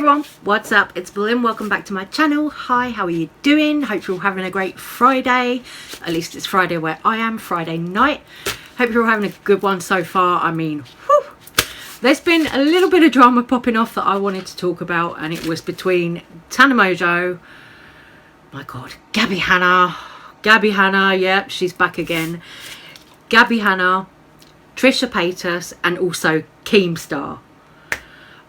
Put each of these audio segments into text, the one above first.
everyone, what's up? It's Belinda. Welcome back to my channel. Hi, how are you doing? Hope you're all having a great Friday. At least it's Friday where I am, Friday night. Hope you're all having a good one so far. I mean, whew. There's been a little bit of drama popping off that I wanted to talk about, and it was between Tana, my god, Gabbie, Hanna, yep, she's back again. Gabbie, Hanna, Trisha, and also Keemstar.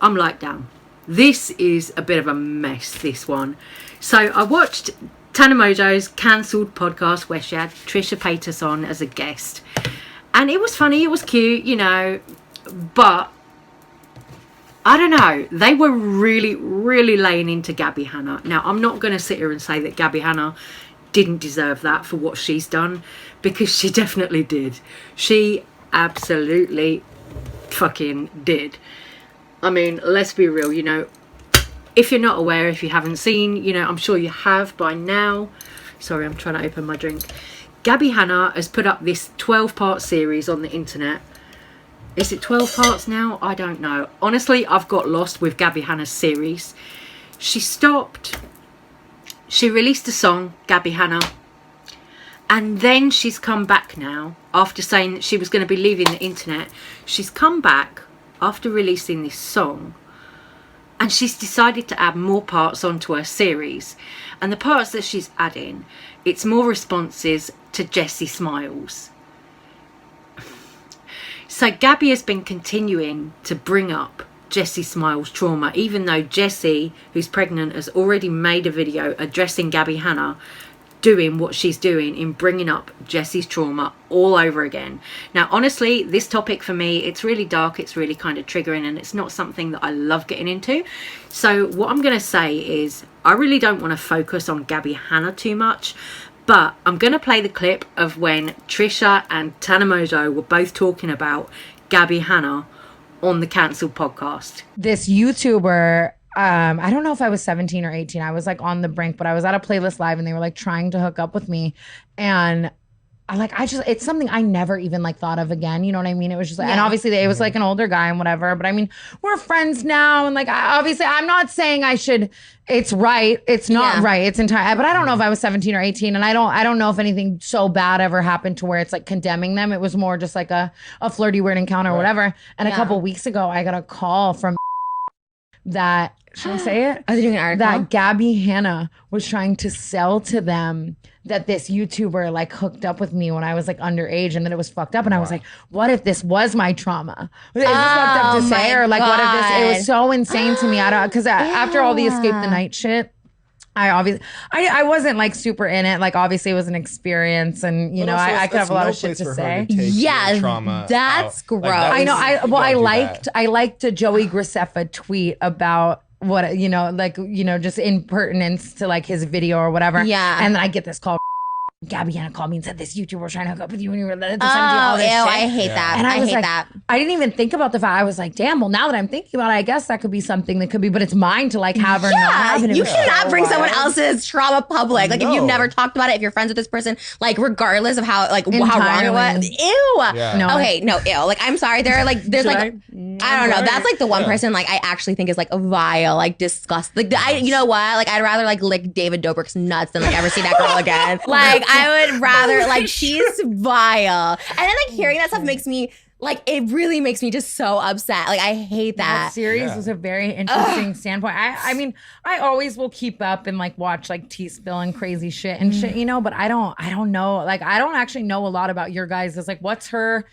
I'm like, damn, this is a bit of a mess, this one. So I watched Tana Mojo's cancelled podcast where she had Trisha Paytas on as a guest, and it was funny, it was cute, you know, but I don't know, they were really laying into Gabbie, Hanna. Now, I'm not going to sit here and say that Gabbie, Hanna didn't deserve that for what she's done, because she definitely did. She absolutely fucking did. I mean, let's be real, you know, if you're not aware, if you haven't seen, you know, I'm sure you have by now. Sorry, I'm trying to open my drink. Gabbie, Hanna has put up this 12-part series on the internet. Is it 12 parts now? I don't know. Honestly, I've got lost with Gabbie, Hanna's series. She stopped. She released a song, Gabbie, Hanna, and then she's come back now after saying that she was going to be leaving the internet. She's come back after releasing this song, and she's decided to add more parts onto her series. And the parts that she's adding, it's more responses to Jessie Smiles. So Gabbie has been continuing to bring up Jessie Smiles' trauma, even though Jessie, who's pregnant, has already made a video addressing Gabbie, Hanna doing what she's doing in bringing up Jessie's trauma all over again. Now, honestly, this topic for me, it's really dark, it's really kind of triggering, and it's not something that I love getting into. So what I'm going to say is I really don't want to focus on Gabbie, Hanna too much, but I'm going to play the clip of when Trisha and Tana Mojo were both talking about Gabbie, Hanna on the cancelled podcast. This YouTuber, I don't know if I was 17 or 18. I was like on the brink, but I was at a playlist live and they were like trying to hook up with me. And it's something I never even like thought of again. You know what I mean? It was just like, and obviously it was like an older guy and whatever, but I mean, we're friends now. And like, obviously I'm not saying I should, it's right. It's not right. It's entire, but I don't know if I was 17 or 18. And I don't know if anything so bad ever happened to where it's like condemning them. It was more just like a flirty weird encounter or whatever. And a couple weeks ago, I got a call from that, should I say it? Are they doing an article? That Gabbie, Hanna was trying to sell to them that this YouTuber like hooked up with me when I was like underage and that it was fucked up. And I was like, what if this was my trauma? Is this fucked up to say? Or like, what if this, it was so insane to me. I don't, because after all the Escape the Night shit, I wasn't like super in it. Like obviously it was an experience, and you know I could have a lot of shit to say. Yeah, that's gross. I know. I liked a Joey Graceffa tweet about what, you know, like, you know, just impertinence to like his video or whatever. Yeah. And then I get this call. Gabbie, Hanna called me and said this YouTuber was trying to hook up with you when you were little. I hate that. And I hate like, that. I didn't even think about the fact. I was like, damn, well, now that I'm thinking about it, I guess that could be something that could be, but it's mine to like have or not have. And you should not bring someone else's trauma public. Like if you've never talked about it, if you're friends with this person, like regardless of how, like how wrong it was. Ew. Yeah. No. Okay, no, ew. Like, I'm sorry. There are like, there's like, I don't know. That's like the one person like I actually think is like a vile, like disgusting. Like, you know what? Like I'd rather like lick David Dobrik's nuts than like ever see that girl again. Like I would rather, like, she's vile. And then like hearing that stuff makes me like, it really makes me just so upset. Like I hate that. That series was a very interesting standpoint. I mean, I always will keep up and like watch like T-Spill and crazy shit and shit, you know, but I don't know. Like I don't actually know a lot about your guys'. It's like, what's her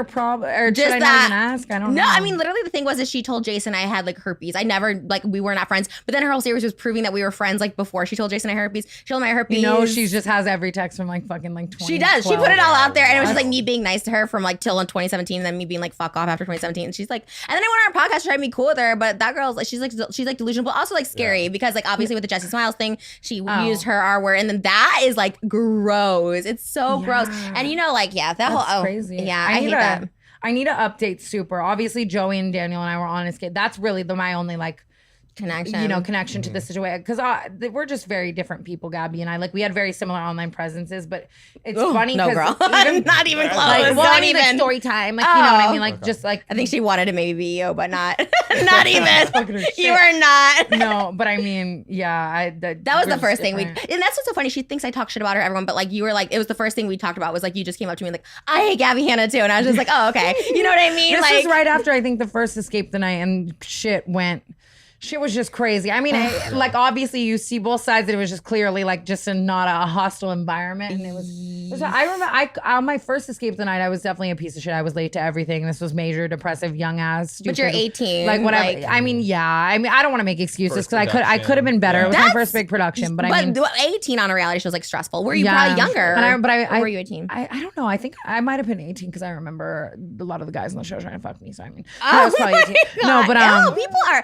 problem? Or just should I not even ask? I don't know. No, I mean, literally the thing was that she told Jason I had like herpes. I never, like, we were not friends. But then her whole series was proving that we were friends like before she told Jason I had herpes. She told me I had herpes. You know, she just has every text from like fucking like 20. She does. She put it all out there. And it was just like me being nice to her from like till in 2017 and then me being like fuck off after 2017. And she's like, and then I went on her podcast to try to be cool with her. But that girl's like, she's like delusional, but also like scary because like obviously with the Jessie Smiles thing, she used her R word. And then that is like gross. It's so gross. And you know, like, that whole, crazy. Yeah, I hate that. I need to update super. Obviously, Joey and Daniel and I were on Escape. That's really my only like connection to the situation, because we're just very different people, Gabbie and I. Like, we had very similar online presences, but it's funny because not even close. Like, not even like story time, like, you know what I mean, like, just like, I think she wanted to maybe be you, but not not even. You are not. No, but I mean, yeah, that was the first thing and that's what's so funny. She thinks I talk shit about her, everyone, but like, you were like, it was the first thing we talked about was like, you just came up to me like, I hate Gabbie Hanna too, and I was just like, oh, okay, you know what I mean? This like, was right after I think the first Escape the Night, and shit was just crazy. I mean, like, obviously you see both sides. It was just clearly like just not a hostile environment. And it was I remember on my first Escape the Night, I was definitely a piece of shit. I was late to everything. This was major, depressive, young ass, stupid. But you're 18. Like, whatever. Like, I mean, yeah. I mean, I don't want to make excuses because I could have been better. Yeah. It was my first big production. But I mean, 18 on a reality show was like stressful. Were you probably younger? Or were you 18? I don't know. I think I might have been 18 because I remember a lot of the guys on the show trying to fuck me. So I mean, I was probably 18. No, but people are.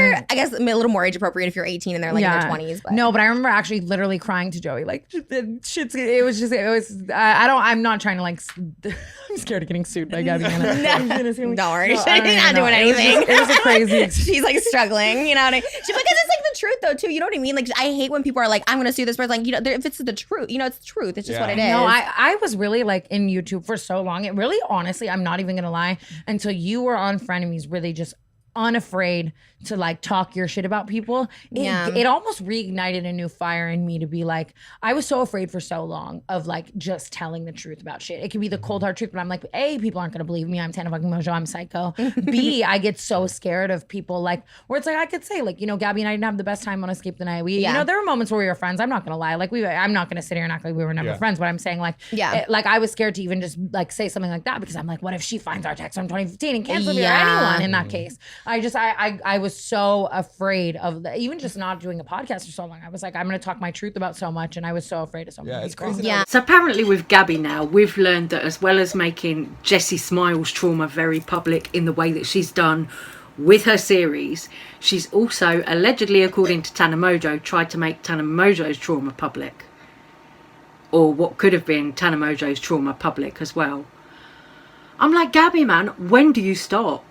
I guess a little more age appropriate if you're 18 and they're like in their 20s. But. No, but I remember actually literally crying to Joey. Like, I'm not trying to like, I'm scared of getting sued by Gabbie Hanna. Don't worry. She's not doing anything. It was a crazy. She's like struggling, you know what I mean? Because it's like the truth though too, you know what I mean? Like, I hate when people are like, I'm going to sue this person. Like, you know, if it's the truth, you know, it's the truth. It's just what it is. No, I was really like in YouTube for so long. It really, honestly, I'm not even going to lie, until you were on Frenemies, really just unafraid to like talk your shit about people. It almost reignited a new fire in me to be like, I was so afraid for so long of like just telling the truth about shit. It could be the cold hard truth, but I'm like, A, people aren't gonna believe me. I'm Tana fucking Mojo. I'm psycho. B, I get so scared of people like, where it's like, I could say like, you know, Gabbie and I didn't have the best time on Escape the Night. You know, there were moments where we were friends. I'm not gonna lie. Like, I'm not gonna sit here and act like we were never friends, but I'm saying like, like I was scared to even just like say something like that because I'm like, what if she finds our text from 2015 and cancels me or anyone in that case? I was so afraid of even just not doing a podcast for so long. I was like, I'm going to talk my truth about so much, and I was so afraid of so many people. It's crazy. Yeah. So apparently with Gabbie now, we've learned that as well as making Jessie Smiles' trauma very public in the way that she's done with her series, she's also allegedly, according to Tana Mojo, tried to make Tana Mojo's trauma public. Or what could have been Tana Mojo's trauma public as well. I'm like, Gabbie, man, when do you stop?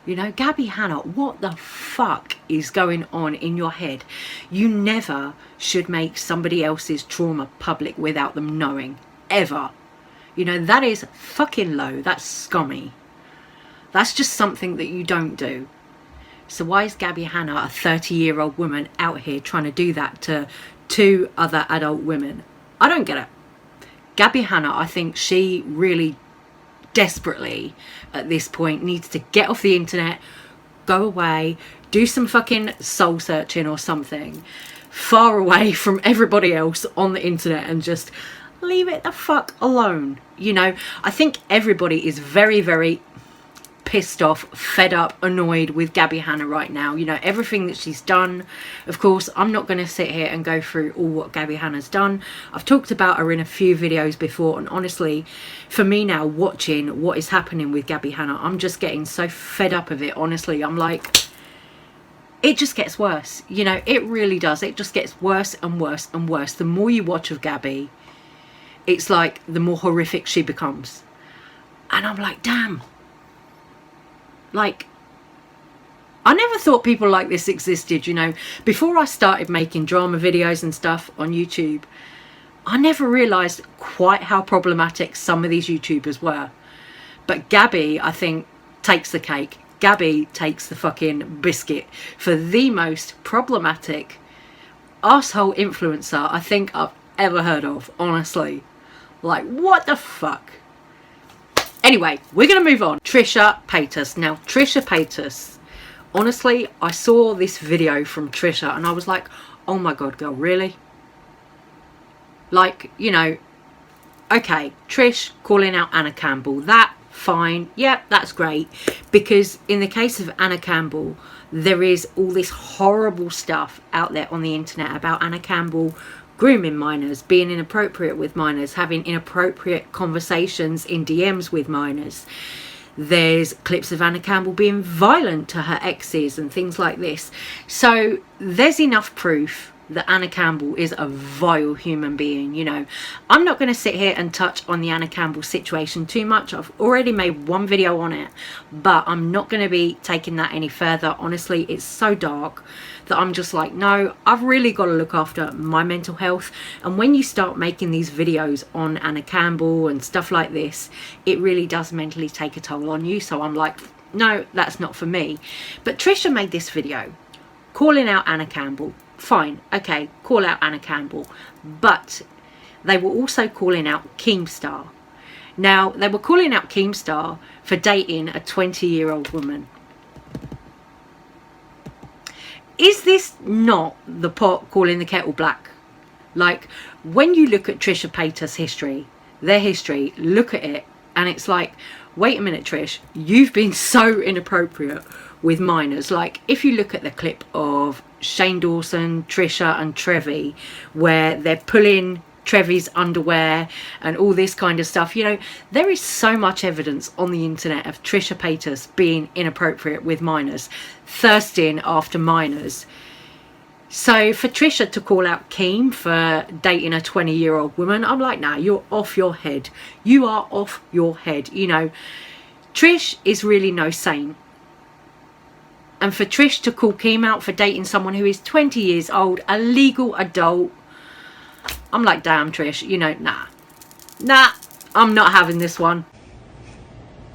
You know, Gabbie Hanna, what the fuck is going on in your head? You never should make somebody else's trauma public without them knowing. Ever. You know, that is fucking low. That's scummy. That's just something that you don't do. So why is Gabbie Hanna, a 30-year-old woman, out here trying to do that to 2 other adult women? I don't get it. Gabbie Hanna, I think she really desperately at this point needs to get off the internet, go away, do some fucking soul searching or something, far away from everybody else on the internet, and just leave it the fuck alone. You know, I think everybody is very, very pissed off, fed up, annoyed with Gabbie Hanna right now. You know, everything that she's done. Of course, I'm not going to sit here and go through all what Gabbie Hanna's done. I've talked about her in a few videos before, and honestly, for me now, watching what is happening with Gabbie Hanna, I'm just getting so fed up of it. Honestly, I'm like, it just gets worse. You know, it really does. It just gets worse and worse and worse. The more you watch of Gabbie, it's like the more horrific she becomes. And I'm like, damn. Like, I never thought people like this existed, you know. Before I started making drama videos and stuff on YouTube, I never realised quite how problematic some of these YouTubers were. But Gabbie, I think, takes the cake. Gabbie takes the fucking biscuit for the most problematic arsehole influencer I think I've ever heard of, honestly. Like, what the fuck? Anyway, we're going to move on. Trisha Paytas. Now, Trisha Paytas, honestly, I saw this video from Trisha and I was like, oh my God, girl, really? Like, you know, okay, Trish calling out Anna Campbell. That, fine. Yep, that's great. Because in the case of Anna Campbell, there is all this horrible stuff out there on the internet about Anna Campbell grooming minors, being inappropriate with minors, having inappropriate conversations in DMs with minors. There's clips of Anna Campbell being violent to her exes and things like this. So there's enough proof that Anna Campbell is a vile human being. You know, I'm not going to sit here and touch on the Anna Campbell situation too much. I've already made one video on it, but I'm not going to be taking that any further. Honestly, it's so dark that I'm just like, no, I've really got to look after my mental health. And when you start making these videos on Anna Campbell and stuff like this, it really does mentally take a toll on you. So I'm like, no, that's not for me. But Trisha made this video calling out Anna Campbell. Fine, okay, call out Anna Campbell. But they were also calling out Keemstar. Now, they were calling out Keemstar for dating a 20-year-old woman. Is this not the pot calling the kettle black? Like, when you look at Trisha Paytas's history, their history, look at it, and it's like, wait a minute, Trish, you've been so inappropriate with minors. Like, if you look at the clip of Shane Dawson, Trisha and Trevi, where they're pulling Trevi's underwear and all this kind of stuff, you know, there is so much evidence on the internet of Trisha Paytas being inappropriate with minors, thirsting after minors. So for Trisha to call out Keem for dating a 20-year-old woman, I'm like, nah, you're off your head. You are off your head. You know, Trish is really no saint. And for Trish to call Keem out for dating someone who is 20 years old, a legal adult, I'm like, damn, Trish, you know, nah, I'm not having this one.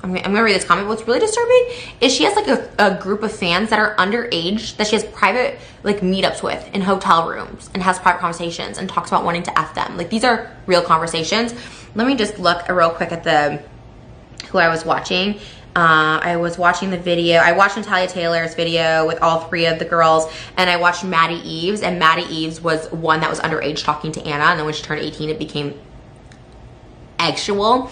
I'm gonna read this comment. What's really disturbing is she has like a group of fans that are underage that she has private like meetups with in hotel rooms and has private conversations and talks about wanting to F them. Like, these are real conversations. Let me just look real quick at who I was watching. I was watching the video. I watched Natalia Taylor's video with all three of the girls, and I watched Maddie Eves, and Maddie Eves was one that was underage talking to Anna, and then when she turned 18, it became actual,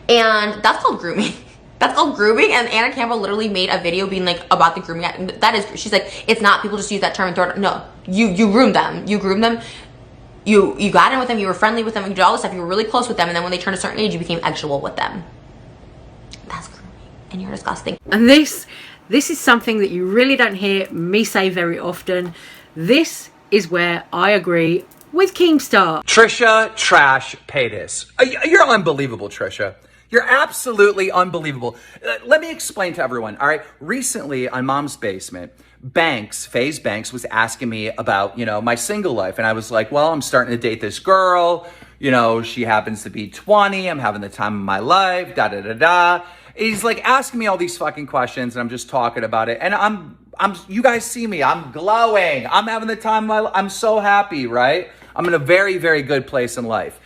and that's called grooming. That's called grooming, and Anna Campbell literally made a video being like about the grooming. That is, she's like, it's not, people just use that term and throw it. No, you groomed them. You groomed them. You got in with them. You were friendly with them. You did all this stuff. You were really close with them, and then when they turned a certain age, you became actual with them. That's grooming, and you're disgusting. And this is something that you really don't hear me say very often. This is where I agree with Keemstar. Trisha Trash Paytas. You're unbelievable, Trisha. You're absolutely unbelievable. Let me explain to everyone, all right? Recently on Mom's Basement, FaZe Banks was asking me about, you know, my single life. And I was like, well, I'm starting to date this girl. You know, she happens to be 20. I'm having the time of my life, da-da-da-da. He's like asking me all these fucking questions, and I'm just talking about it. And you guys see me, I'm glowing. I'm having the time of my life. I'm so happy, right? I'm in a very, very good place in life.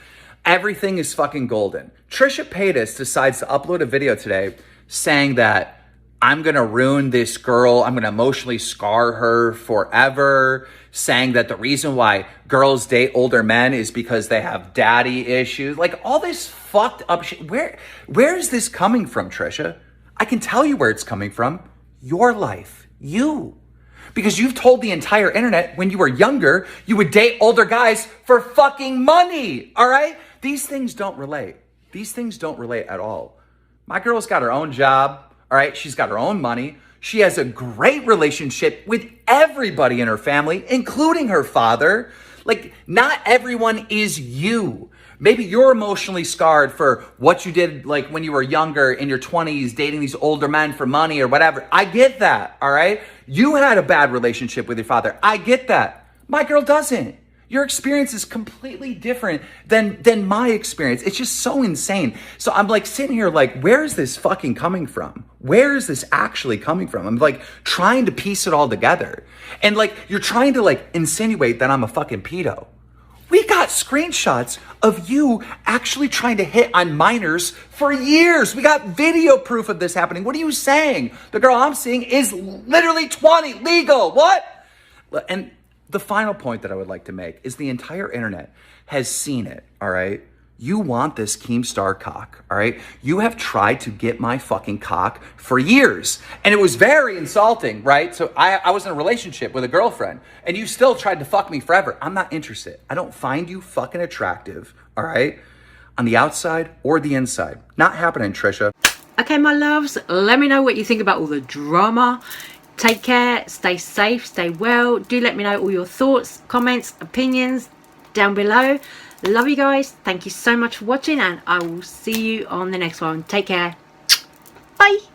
Everything is fucking golden. Trisha Paytas decides to upload a video today saying that I'm going to ruin this girl. I'm going to emotionally scar her forever. Saying that the reason why girls date older men is because they have daddy issues. Like, all this fucked up shit. Where is this coming from, Trisha? I can tell you where it's coming from. Your life. You. Because you've told the entire internet when you were younger, you would date older guys for fucking money. All right? These things don't relate. These things don't relate at all. My girl's got her own job. All right? She's got her own money. She has a great relationship with everybody in her family, including her father. Like, not everyone is you. Maybe you're emotionally scarred for what you did, like, when you were younger, in your 20s, dating these older men for money or whatever. I get that, all right? You had a bad relationship with your father. I get that. My girl doesn't. Your experience is completely different than my experience. It's just so insane. So I'm like sitting here like, where is this fucking coming from? Where is this actually coming from? I'm like trying to piece it all together. And like, you're trying to like insinuate that I'm a fucking pedo. We got screenshots of you actually trying to hit on minors for years. We got video proof of this happening. What are you saying? The girl I'm seeing is literally 20, legal. What? And the final point that I would like to make is the entire internet has seen it, all right? You want this Keemstar cock, all right? You have tried to get my fucking cock for years. And it was very insulting, right? So I was in a relationship with a girlfriend, and you still tried to fuck me forever. I'm not interested. I don't find you fucking attractive, all right? On the outside or the inside. Not happening, Trisha. Okay, my loves, let me know what you think about all the drama Take care, stay safe, stay well. Do let me know all your thoughts, comments, opinions down below. Love you guys. Thank you so much for watching, and I will see you on the next one. Take care. Bye.